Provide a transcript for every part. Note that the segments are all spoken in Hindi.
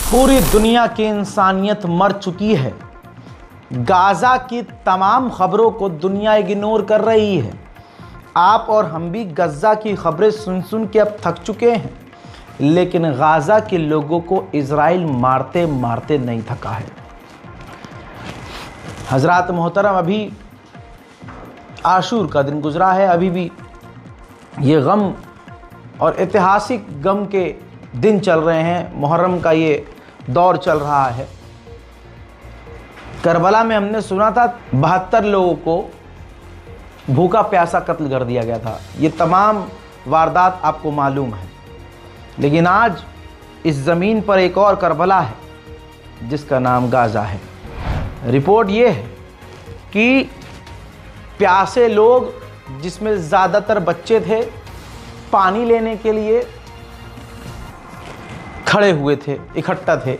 पूरी दुनिया की इंसानियत मर चुकी है। गाज़ा की तमाम खबरों को दुनिया इग्नोर कर रही है। आप और हम भी गज़ा की खबरें सुन सुन के अब थक चुके हैं, लेकिन गाज़ा के लोगों को इज़राइल मारते मारते नहीं थका है। हज़रात मोहतरम, अभी आशूर का दिन गुजरा है, अभी भी ये गम और ऐतिहासिक गम के दिन चल रहे हैं। मुहर्रम का ये दौर चल रहा है। करबला में हमने सुना था 72 लोगों को भूखा प्यासा कत्ल कर दिया गया था। ये तमाम वारदात आपको मालूम है, लेकिन आज इस ज़मीन पर एक और करबला है जिसका नाम गाज़ा है। रिपोर्ट ये है कि प्यासे लोग, जिसमें ज़्यादातर बच्चे थे, पानी लेने के लिए खड़े हुए थे, इकट्ठा थे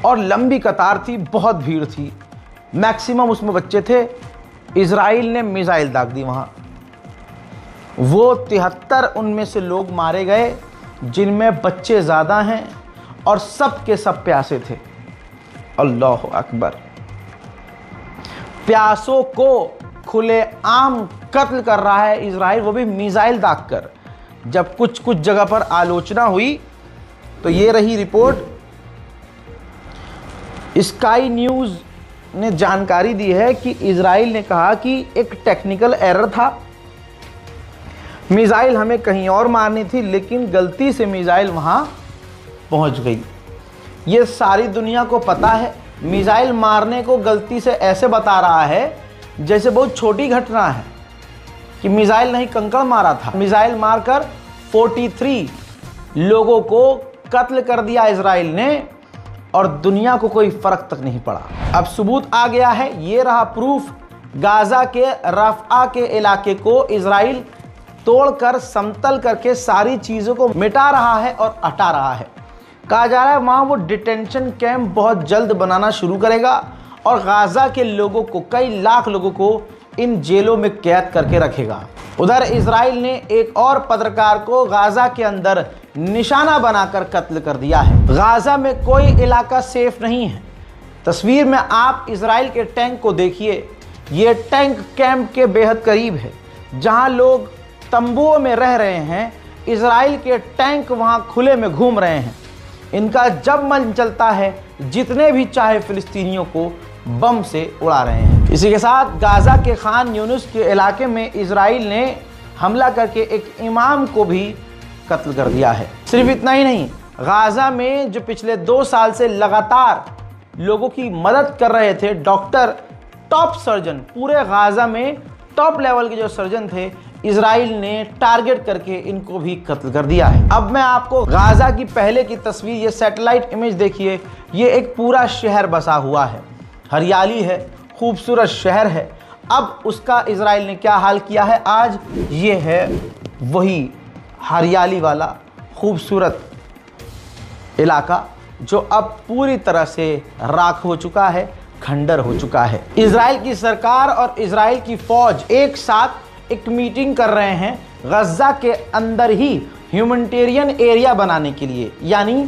और लंबी कतार थी, बहुत भीड़ थी, मैक्सिमम उसमें बच्चे थे। इज़राइल ने मिसाइल दाग दी वहाँ। वो 73 उनमें से लोग मारे गए, जिनमें बच्चे ज़्यादा हैं और सब के सब प्यासे थे। अल्लाह अकबर। प्यासों को खुलेआम कत्ल कर रहा है इज़राइल, वो भी मिसाइल दाग कर। जब कुछ कुछ जगह पर आलोचना हुई तो ये रही रिपोर्ट। स्काई न्यूज़ ने जानकारी दी है कि इज़राइल ने कहा कि एक टेक्निकल एरर था, मिसाइल हमें कहीं और मारनी थी, लेकिन गलती से मिसाइल वहां पहुंच गई। ये सारी दुनिया को पता है। मिसाइल मारने को गलती से ऐसे बता रहा है जैसे बहुत छोटी घटना है कि मिसाइल नहीं, कंकड़ मारा था। मिसाइल मारकर 43 लोगों को कत्ल कर दिया इज़राइल ने और दुनिया को कोई फर्क तक नहीं पड़ा। अब सबूत आ गया है, ये रहा प्रूफ। गाज़ा के रफ़ा के इलाके को इज़राइल तोड़कर समतल करके सारी चीज़ों को मिटा रहा है और हटा रहा है। कहा जा रहा है वहाँ वो डिटेंशन कैंप बहुत जल्द बनाना शुरू करेगा और गाज़ा के लोगों को, कई लाख लोगों को इन जेलों में कैद करके रखेगा। उधर इज़राइल ने एक और पत्रकार को गाज़ा के अंदर निशाना बनाकर कत्ल कर दिया है। गाज़ा में कोई इलाका सेफ नहीं है। तस्वीर में आप इज़राइल के टैंक को देखिए। ये टैंक कैंप के बेहद करीब है, जहां लोग तंबुओं में रह रहे हैं। इज़राइल के टैंक वहां खुले में घूम रहे हैं। इनका जब मन चलता है, जितने भी चाहे फिलिस्तीनियों को बम से उड़ा रहे हैं। इसी के साथ गाज़ा के खान यूनुस के इलाके में इज़राइल ने हमला करके एक इमाम को भी कत्ल कर दिया है। सिर्फ इतना ही नहीं, गाज़ा में जो पिछले 2 साल से लगातार लोगों की मदद कर रहे थे डॉक्टर, टॉप सर्जन, पूरे गाज़ा में टॉप लेवल के जो सर्जन थे, इज़राइल ने टारगेट करके इनको भी कत्ल कर दिया है। अब मैं आपको गाज़ा की पहले की तस्वीर, ये सैटेलाइट इमेज देखिए। ये एक पूरा शहर बसा हुआ है, हरियाली है, खूबसूरत शहर है। अब उसका इज़राइल ने क्या हाल किया है आज, ये है वही हरियाली वाला खूबसूरत इलाका जो अब पूरी तरह से राख हो चुका है, खंडर हो चुका है। इज़राइल की सरकार और इज़राइल की फौज एक साथ एक मीटिंग कर रहे हैं गज़ा के अंदर ही ह्यूमैनिटेरियन एरिया बनाने के लिए, यानी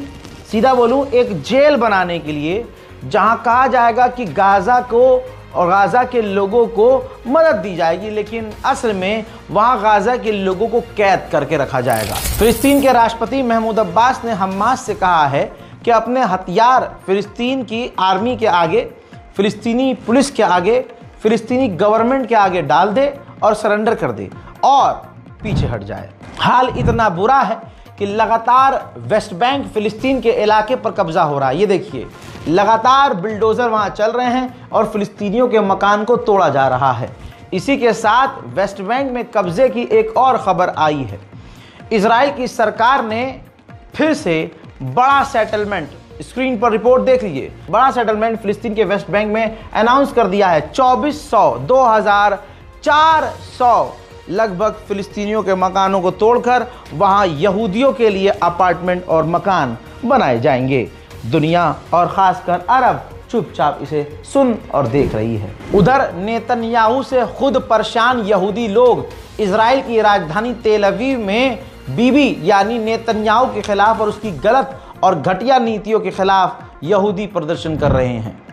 सीधा बोलूं एक जेल बनाने के लिए, जहां कहा जाएगा कि गाज़ा को और गाज़ा के लोगों को मदद दी जाएगी, लेकिन असल में वहां गाज़ा के लोगों को कैद करके रखा जाएगा। फिलिस्तीन के राष्ट्रपति महमूद अब्बास ने हमास से कहा है कि अपने हथियार फिलिस्तीन की आर्मी के आगे, फिलिस्तीनी पुलिस के आगे, फिलिस्तीनी गवर्नमेंट के आगे डाल दे और सरेंडर कर दे और पीछे हट जाए। हाल इतना बुरा है कि लगातार वेस्ट बैंक फिलिस्तीन के इलाके पर कब्जा हो रहा है। ये देखिए, लगातार बिल्डोजर वहां चल रहे हैं और फिलिस्तीनियों के मकान को तोड़ा जा रहा है। इसी के साथ वेस्ट बैंक में कब्जे की एक और खबर आई है। इज़राइल की सरकार ने फिर से बड़ा सेटलमेंट, स्क्रीन पर रिपोर्ट देख लीजिए, बड़ा सेटलमेंट फिलिस्तीन के वेस्ट बैंक में अनाउंस कर दिया है। 2400 लगभग फिलिस्तीनियों के मकानों को तोड़कर वहां यहूदियों के लिए अपार्टमेंट और मकान बनाए जाएंगे। दुनिया और खासकर अरब चुपचाप इसे सुन और देख रही है। उधर नेतन्याहू से खुद परेशान यहूदी लोग इजराइल की राजधानी तेल अवीव में बीबी यानी नेतन्याहू के खिलाफ और उसकी गलत और घटिया नीतियों के खिलाफ यहूदी प्रदर्शन कर रहे हैं।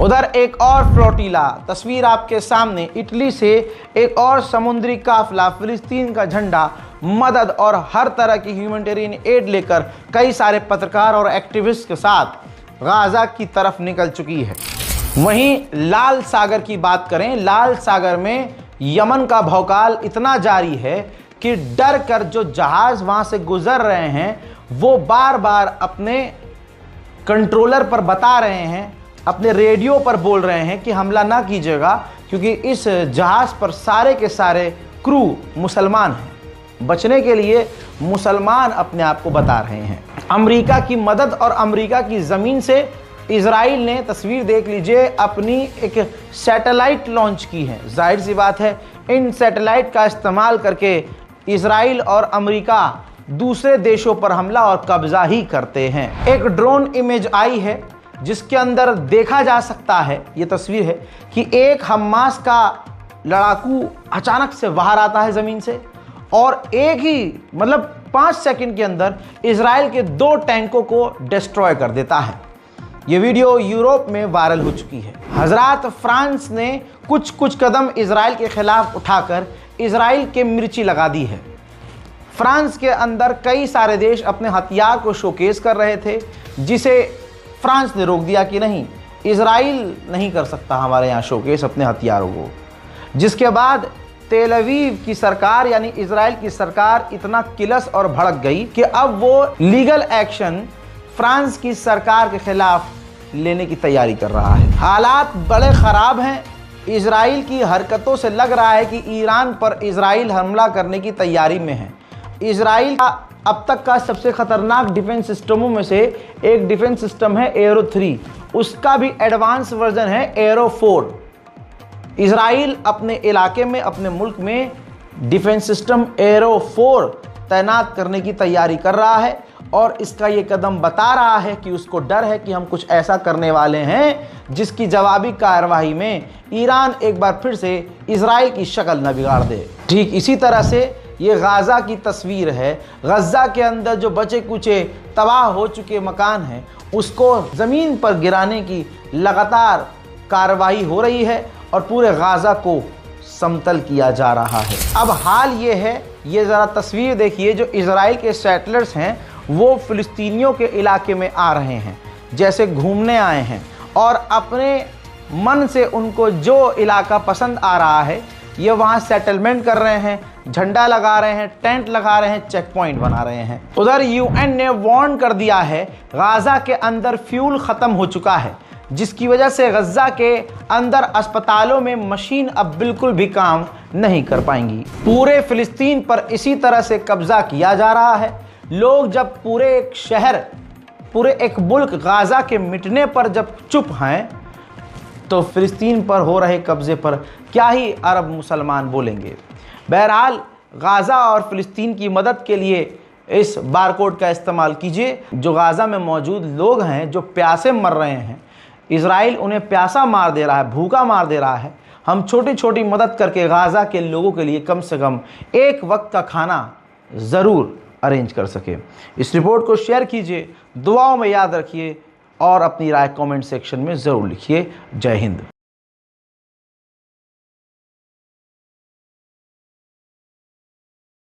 उधर एक और फ्लोटिला, तस्वीर आपके सामने, इटली से एक और समुद्री काफिला फिलिस्तीन का झंडा, मदद और हर तरह की ह्यूमैनिटेरियन एड लेकर कई सारे पत्रकार और एक्टिविस्ट के साथ गाजा की तरफ निकल चुकी है। वहीं लाल सागर की बात करें, लाल सागर में यमन का भौकाल इतना जारी है कि डर कर जो जहाज वहां से गुजर रहे हैं वो बार बार अपने कंट्रोलर पर बता रहे हैं, अपने रेडियो पर बोल रहे हैं कि हमला ना कीजिएगा, क्योंकि इस जहाज पर सारे के सारे क्रू मुसलमान हैं। बचने के लिए मुसलमान अपने आप को बता रहे हैं। अमेरिका की मदद और अमेरिका की ज़मीन से इजराइल ने, तस्वीर देख लीजिए, अपनी एक सैटेलाइट लॉन्च की है। जाहिर सी बात है इन सैटेलाइट का इस्तेमाल करके इजराइल और अमेरिका दूसरे देशों पर हमला और कब्जा ही करते हैं। एक ड्रोन इमेज आई है जिसके अंदर देखा जा सकता है, ये तस्वीर है, कि एक हमास का लड़ाकू अचानक से बाहर आता है ज़मीन से और एक ही 5 सेकंड के अंदर इजराइल के 2 टैंकों को डिस्ट्रॉय कर देता है। ये वीडियो यूरोप में वायरल हो चुकी है। हजरात, फ्रांस ने कुछ कदम इजराइल के खिलाफ उठाकर इजराइल के मिर्ची लगा दी है। फ्रांस के अंदर कई सारे देश अपने हथियार को शोकेस कर रहे थे, जिसे फ्रांस ने रोक दिया कि नहीं, इजराइल नहीं कर सकता हमारे यहाँ शोकेस अपने हथियारों को। जिसके बाद तेल अवीव की सरकार यानी इजराइल की सरकार इतना किलस और भड़क गई कि अब वो लीगल एक्शन फ्रांस की सरकार के खिलाफ लेने की तैयारी कर रहा है। हालात बड़े ख़राब हैं। इजराइल की हरकतों से लग रहा है कि ईरान पर इजराइल हमला करने की तैयारी में है। इजराइल का अब तक का सबसे खतरनाक डिफेंस सिस्टमों में से एक डिफेंस सिस्टम है एरो 3, उसका भी एडवांस वर्जन है एरो 4। इजराइल अपने इलाके में, अपने मुल्क में डिफेंस सिस्टम एरो 4 तैनात करने की तैयारी कर रहा है और इसका ये कदम बता रहा है कि उसको डर है कि हम कुछ ऐसा करने वाले हैं जिसकी जवाबी कार्रवाई में ईरान एक बार फिर से इजराइल की शक्ल न बिगाड़ दे। ठीक इसी तरह से ये गाज़ा की तस्वीर है। गज़ा के अंदर जो बचे कुचे तबाह हो चुके मकान हैं उसको ज़मीन पर गिराने की लगातार कार्रवाई हो रही है और पूरे गाज़ा को समतल किया जा रहा है। अब हाल ये है, ये ज़रा तस्वीर देखिए, जो इजराइल के सेटलर्स हैं वो फ़िलिस्तीनियों के इलाके में आ रहे हैं, जैसे घूमने आए हैं और अपने मन से उनको जो इलाका पसंद आ रहा है ये वहाँ सेटलमेंट कर रहे हैं, झंडा लगा रहे हैं, टेंट लगा रहे हैं, चेक पॉइंट बना रहे हैं। उधर यूएन ने वार्न कर दिया है गाज़ा के अंदर फ्यूल ख़त्म हो चुका है, जिसकी वजह से गज़ा के अंदर अस्पतालों में मशीन अब बिल्कुल भी काम नहीं कर पाएंगी। पूरे फ़िलिस्तीन पर इसी तरह से कब्ज़ा किया जा रहा है। लोग जब पूरे एक शहर, पूरे एक मुल्क गाज़ा के मिटने पर जब चुप हैं तो फ़िलिस्तीन पर हो रहे कब्ज़े पर क्या ही अरब मुसलमान बोलेंगे। बहरहाल गाज़ा और फ़िलिस्तीन की मदद के लिए इस बारकोड का इस्तेमाल कीजिए। जो गाज़ा में मौजूद लोग हैं जो प्यासे मर रहे हैं, इजराइल उन्हें प्यासा मार दे रहा है, भूखा मार दे रहा है। हम छोटी छोटी मदद करके गाज़ा के लोगों के लिए कम से कम एक वक्त का खाना ज़रूर अरेंज कर सके। इस रिपोर्ट को शेयर कीजिए, दुआओं में याद रखिए और अपनी राय कमेंट सेक्शन में ज़रूर लिखिए। जय हिंद।